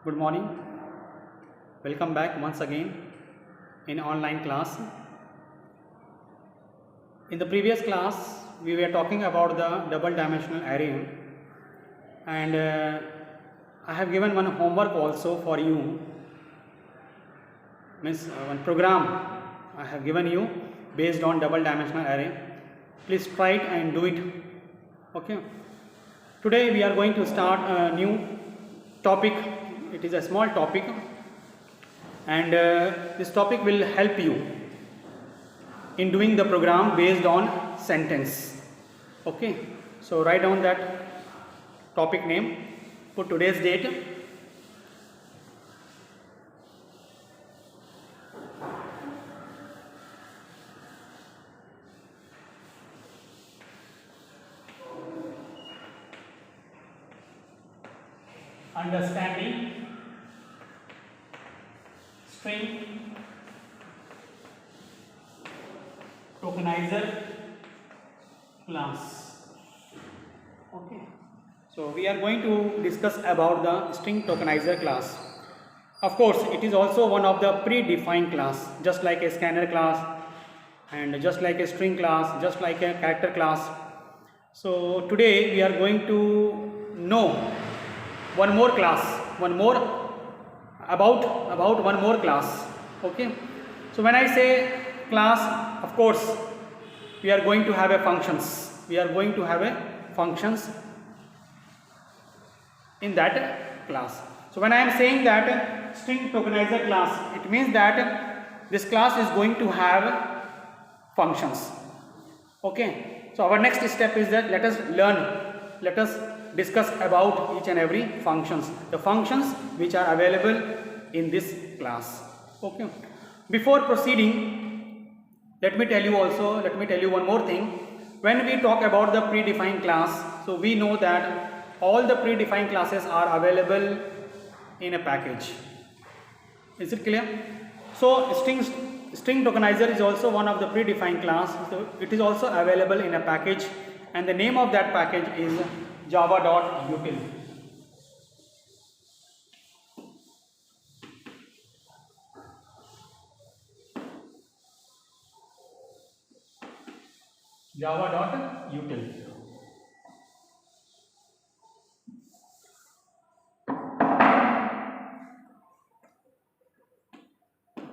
Good morning. Welcome back once again in online class. In the previous class, we were talking about the double dimensional array, and I have given one homework also for you. Means one program I have given you based on double dimensional array. Please try it and do it. Okay. Today we are going to start a new topic. It is a small topic, and this topic will help you in doing the program based on sentence. Okay, so write down that topic name, put today's date, understanding string tokenizer class. Okay, so we are going to discuss about the string tokenizer class. Of course, it is also one of the predefined class, just like a scanner class and just like a string class, just like a character class. So today we are going to know one more class, about one more class. Okay, so when I say class, of course we are going to have a functions in that class. So when I am saying that string tokenizer class, it means that this class is going to have functions. Okay, so our next step is that let us discuss about each and every functions, the functions which are available in this class. Okay, before proceeding, let me tell you one more thing. When we talk about the predefined class, so we know that all the predefined classes are available in a package. Is it clear? So string tokenizer is also one of the predefined class, so it is also available in a package, and the name of that package is java.util. java.util.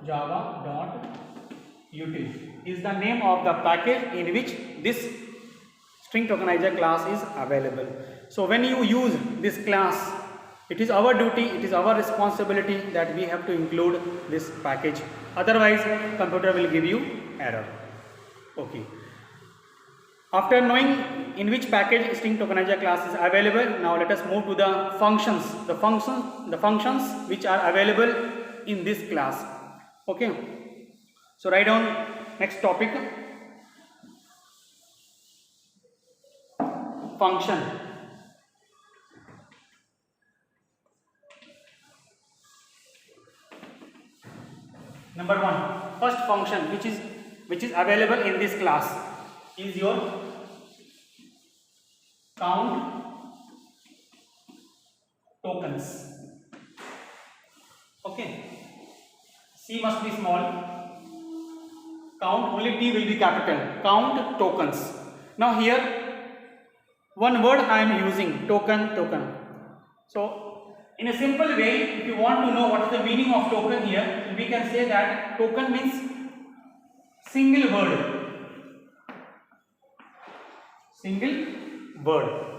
java.util is the name of the package in which this string tokenizer class is available. So when you use this class, it is our duty, it is our responsibility that we have to include this package, otherwise computer will give you error. Okay, after knowing in which package string tokenizer class is available, now let us move to the functions, the functions which are available in this class. Okay, so write down next topic, function. Number one, first function which is available in this class is your count tokens. Okay, C must be small, count only T will be capital, count tokens. Now here one word I am using, token. So in a simple way, if you want to know what is the meaning of token here, we can say that token means single word.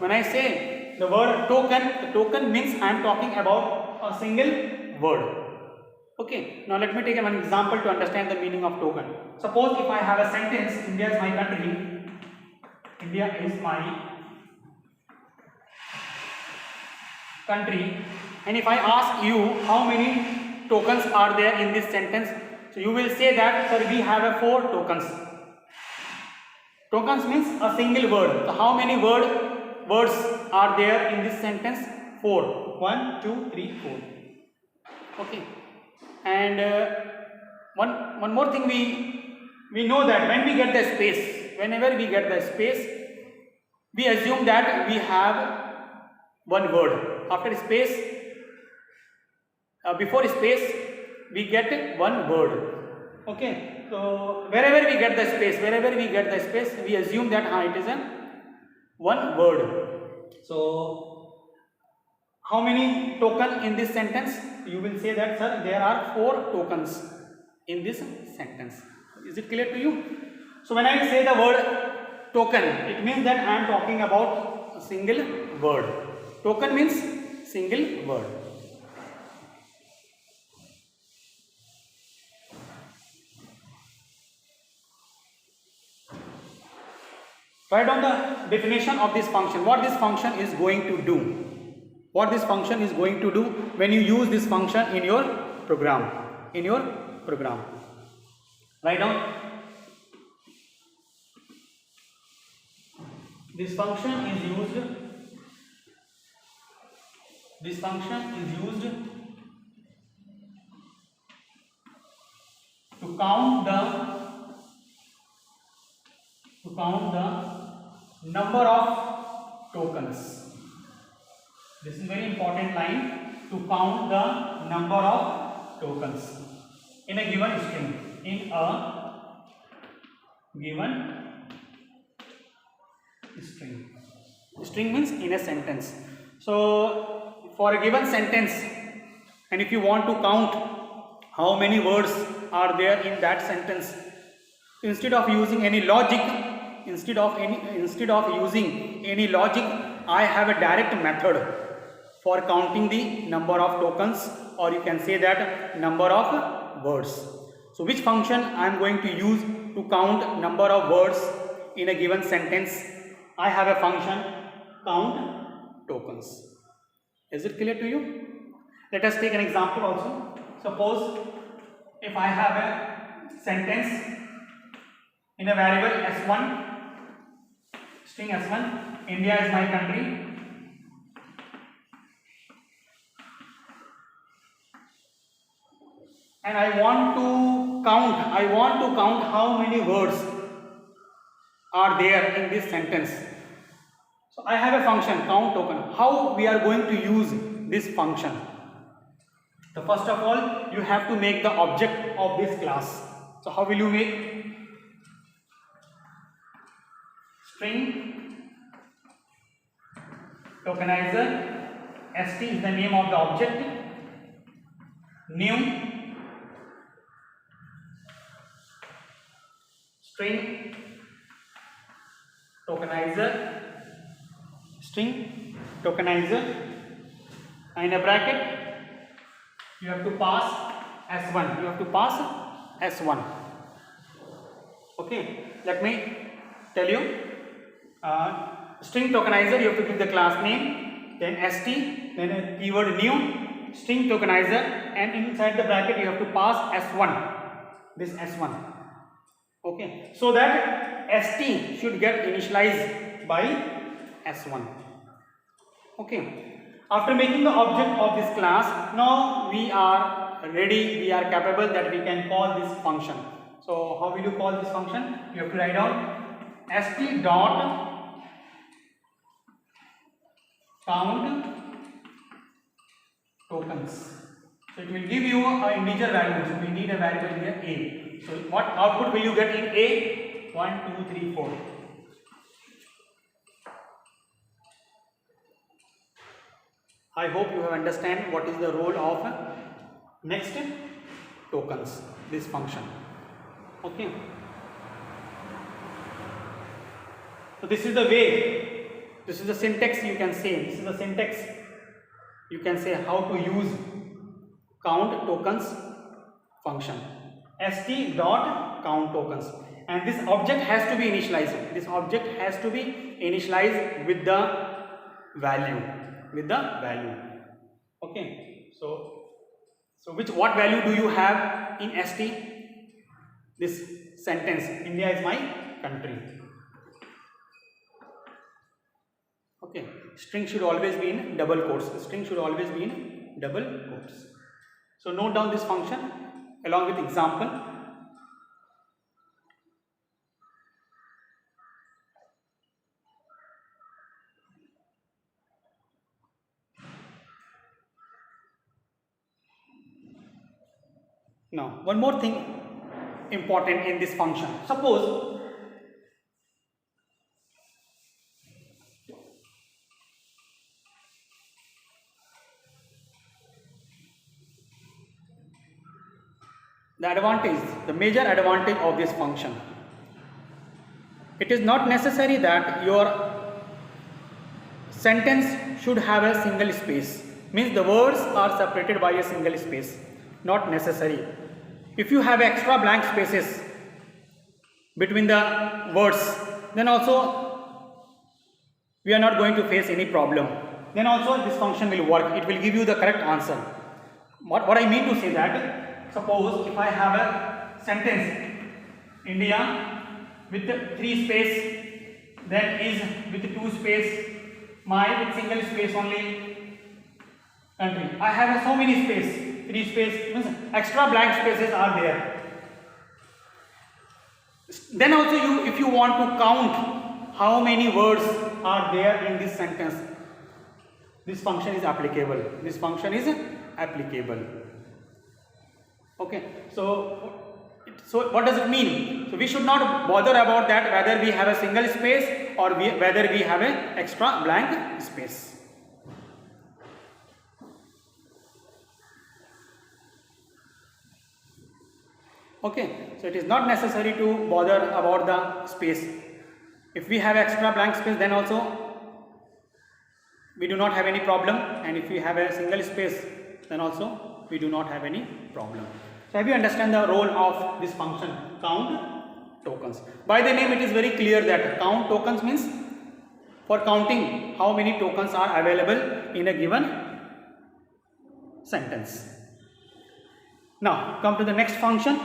When I say the word token, the token means I am talking about a single word. Okay, now let me take one example to understand the meaning of token. Suppose if I have a sentence, India is my country, India is my country, and if I ask you how many tokens are there in this sentence, so you will say that sir, we have 4 tokens. Tokens means a single word. So how many words are there in this sentence? 4. 1, 2, 3, 4. Okay, and one more thing, we know that when we get the space, whenever we get the space, we assume that we have one word. After space, before space we get one word. Okay, so wherever we get the space, we assume that it is a one word. So how many token in this sentence? You will say that, sir, there are 4 tokens in this sentence. Is it clear to you? So when I say the word token, it means that I am talking about a single word. Token means single word. Write down the definition of this function, what this function is going to do. What this function is going to do when you use this function in your program. Write down. This function is used to count the number of tokens. This is very important line, to count the number of tokens in a given string. In a given string. String means in a sentence. So for a given sentence, and if you want to count how many words are there in that sentence, instead of using any logic, I have a direct method for counting the number of tokens, or you can say that number of words. So which function I am going to use to count number of words in a given sentence? I have a function count tokens. Is it clear to you? Let us take an example also. Suppose if I have a sentence in a variable s1, string s1, India is my country, and I want to count how many words are there in this sentence. So I have a function count token. How we are going to use this function? So first of all, you have to make the object of this class. So how will you make? String tokenizer, st is the name of the object, new string tokenizer, and in a bracket you have to pass s1. Okay, let me tell you. String tokenizer, you have to give the class name, then st, then a keyword new, string tokenizer, and inside the bracket you have to pass s1, this s1. Okay, so that st should get initialized by s1. Okay, after making the object of this class, now we are ready, we are capable that we can call this function. So how will you call this function? You have to write down st dot count tokens. So it will give you an integer value. So we need a variable here a. So what output will you get in a? 1, 2, 3, 4. I hope you have understand what is the role of next tokens, this function. Okay. So this is the way, this is the syntax you can say. This is the syntax you can say how to use count tokens function. st dot count tokens, and this object has to be initialized. This object has to be initialized with the value. Okay. So what value do you have in st? This sentence, India is my country. Okay, string should always be in double quotes. So note down this function along with example. Now one more thing important in this function. Suppose the major advantage of this function, it is not necessary that your sentence should have a single space, means the words are separated by a single space, not necessary. If you have extra blank spaces between the words, then also we are not going to face any problem. Then also this function will work, it will give you the correct answer. What I mean to say that, suppose if I have a sentence, India with 3 space, then is with 2 space, my with single space only, country. I have so many space, 3 space, means extra blank spaces are there. Then also you, if you want to count how many words are there in this sentence, this function is applicable. This function is applicable. Okay, so what does it mean? So we should not bother about that whether we have a single space or whether we have a extra blank space. Okay, so it is not necessary to bother about the space. If we have extra blank space, then also we do not have any problem, and if we have a single space, then also we do not have any problem. So have you understand the role of this function count tokens? By the name it is very clear that count tokens means for counting how many tokens are available in a given sentence. Now come to the next function.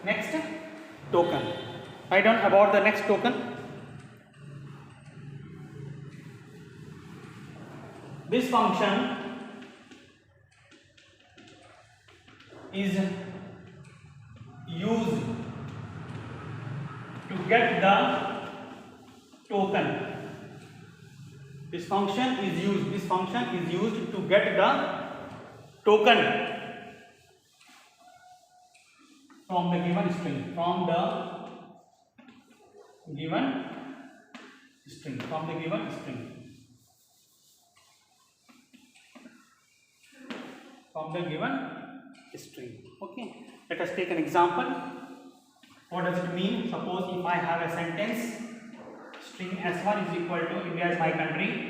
Next token. Write down about the next token. This function is used to get the token. This function is used to get the token from the given string, from the given string. Okay, let us take an example. What does it mean? Suppose if I have a sentence, string S1 is equal to India is my country,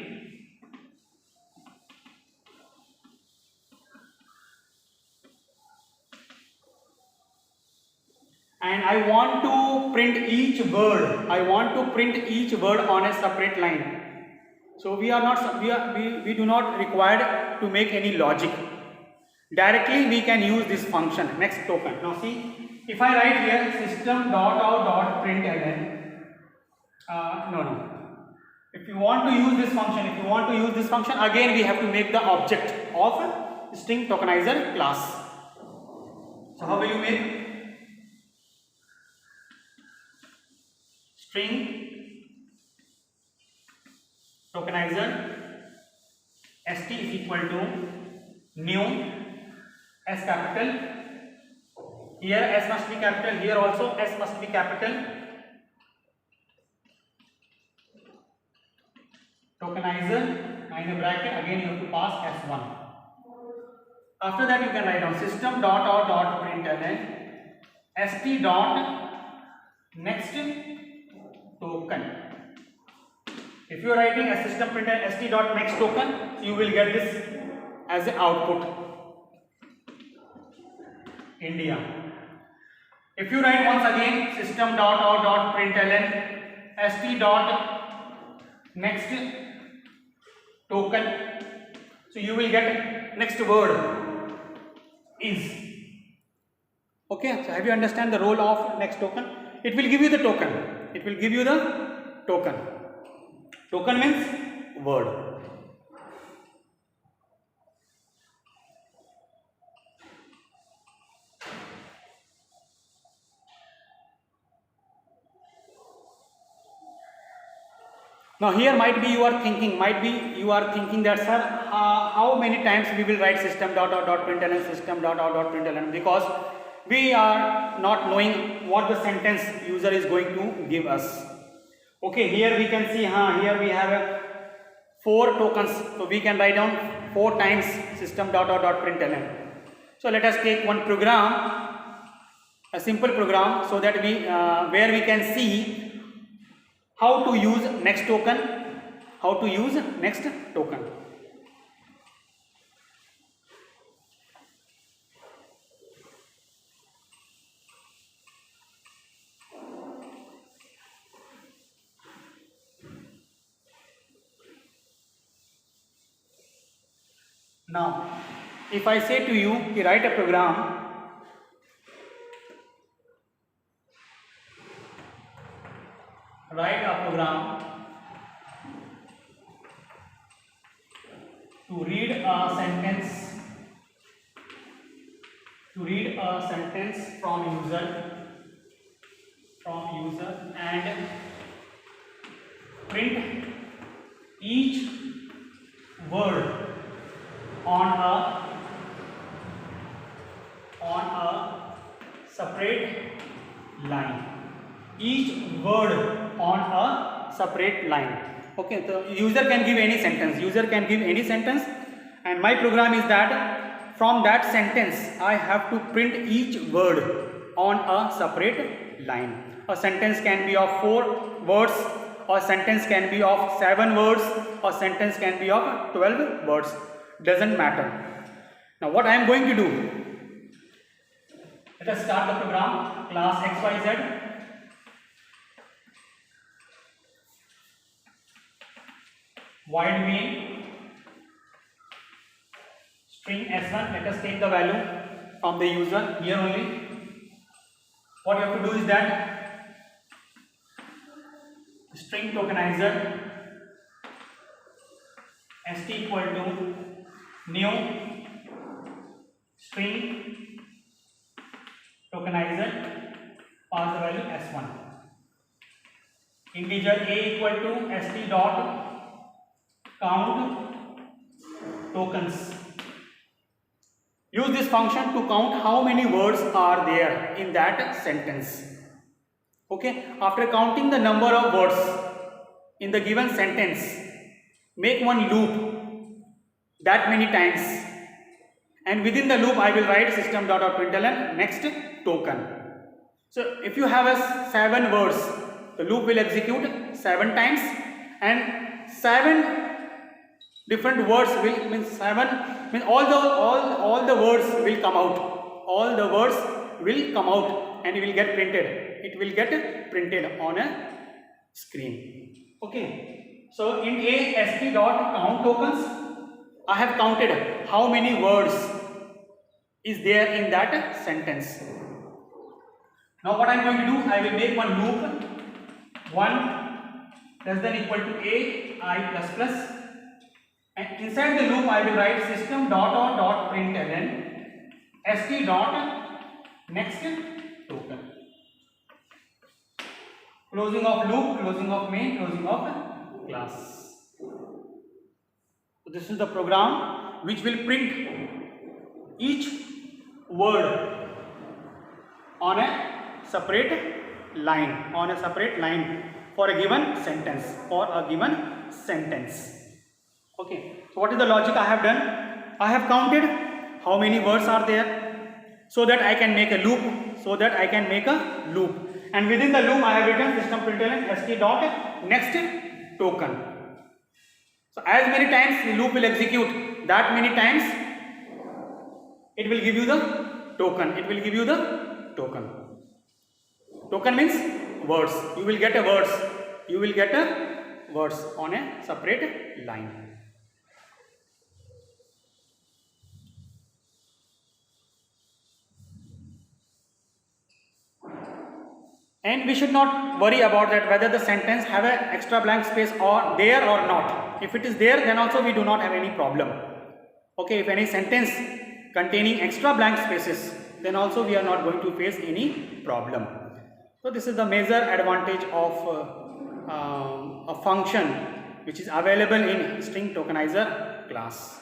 and I want to print each word. On a separate line. So we do not required to make any logic. Directly we can use this function, next token. Now see, if I write here system.out.println, If you want to use this function, again we have to make the object of string tokenizer class. So how will you make? String tokenizer st is equal to new S capital. Here S must be capital, here also S must be capital. Tokenizer and in a bracket, again you have to pass S1. After that you can write down system.out.println st dot next token. If you are writing a system println st dot next token, you will get this as an output, India. If you write once again system.out.println st dot next token, so you will get next word is. Okay, so have you understand the role of next token? It will give you the token. Token means word. Now here might be you are thinking that, sir, how many times we will write system dot out dot println, system dot out dot println, because we are not knowing what the sentence user is going to give us. Okay, here we can see, here we have 4 tokens, so we can write down 4 times system dot out dot println. So let us take one program, a simple program, so that we where we can see how to use next token, Now, if I say to you, write a program to read a sentence from user and print each word on a separate line. Okay, the user can give any sentence, and my program is that from that sentence I have to print each word on a separate line. A sentence can be of 4 words, or a sentence can be of 7 words, or a sentence can be of 12 words, doesn't matter. Now what I am going to do, let us start the program. Class XYZ, void main, string S1. Let us take the value from the user here only. What you have to do is that string tokenizer st equal to new string tokenizer, pass the value S1. Integer a equal to st dot count tokens. Use this function to count how many words are there in that sentence. Okay, after counting the number of words in the given sentence, make one loop that many times, and within the loop I will write system.out.println next token. So if you have a 7 words, the loop will execute 7 times, and 7 different words will means all the words will come out, and it will get printed on a screen. Okay, so in st dot count tokens, I have counted how many words is there in that sentence. Now what I am going to do, I will make one loop, 1 less than equal to a I plus plus, and inside the loop I will write system dot out dot println st dot next token. Closing of loop, closing of main, closing of class. So this is the program which will print each word on a separate line for a given sentence. Okay, so what is the logic I have done? I have counted how many words are there, so that I can make a loop, and within the loop I have written system println st dot next token. So as many times the loop will execute, that many times it will give you the token. Token means words. You will get a words on a separate line. And we should not worry about that whether the sentence have an extra blank space or there or not. If it is there, then also we do not have any problem. Okay, if any sentence containing extra blank spaces, then also we are not going to face any problem. So this is the major advantage of a function which is available in string tokenizer class.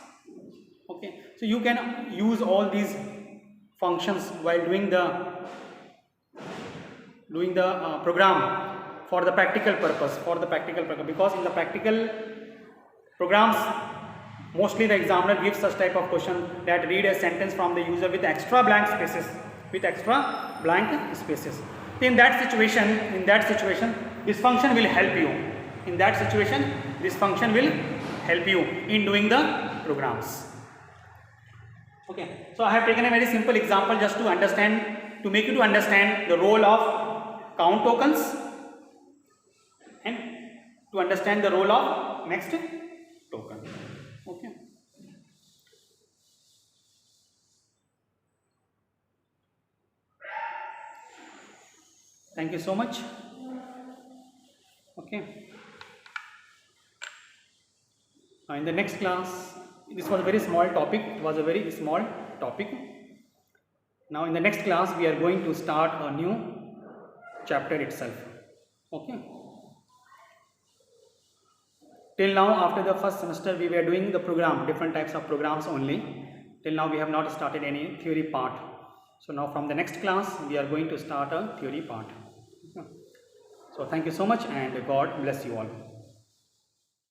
Okay, so you can use all these functions while doing the program for the practical purpose, because in the practical programs mostly the examiner gives such type of question that read a sentence from the user with extra blank spaces, In that situation this function will help you. In doing the programs. Okay, so I have taken a very simple example just to make you to understand the role of count tokens and to understand the role of next token. Okay. Thank you so much. Okay. Now in the next class, this was a very small topic. Now in the next class, we are going to start a new chapter itself. Okay. Till now, after the first semester, we were doing the program, different types of programs only. Till now, we have not started any theory part. So now from the next class, we are going to start a theory part. Okay. So thank you so much and God bless you all.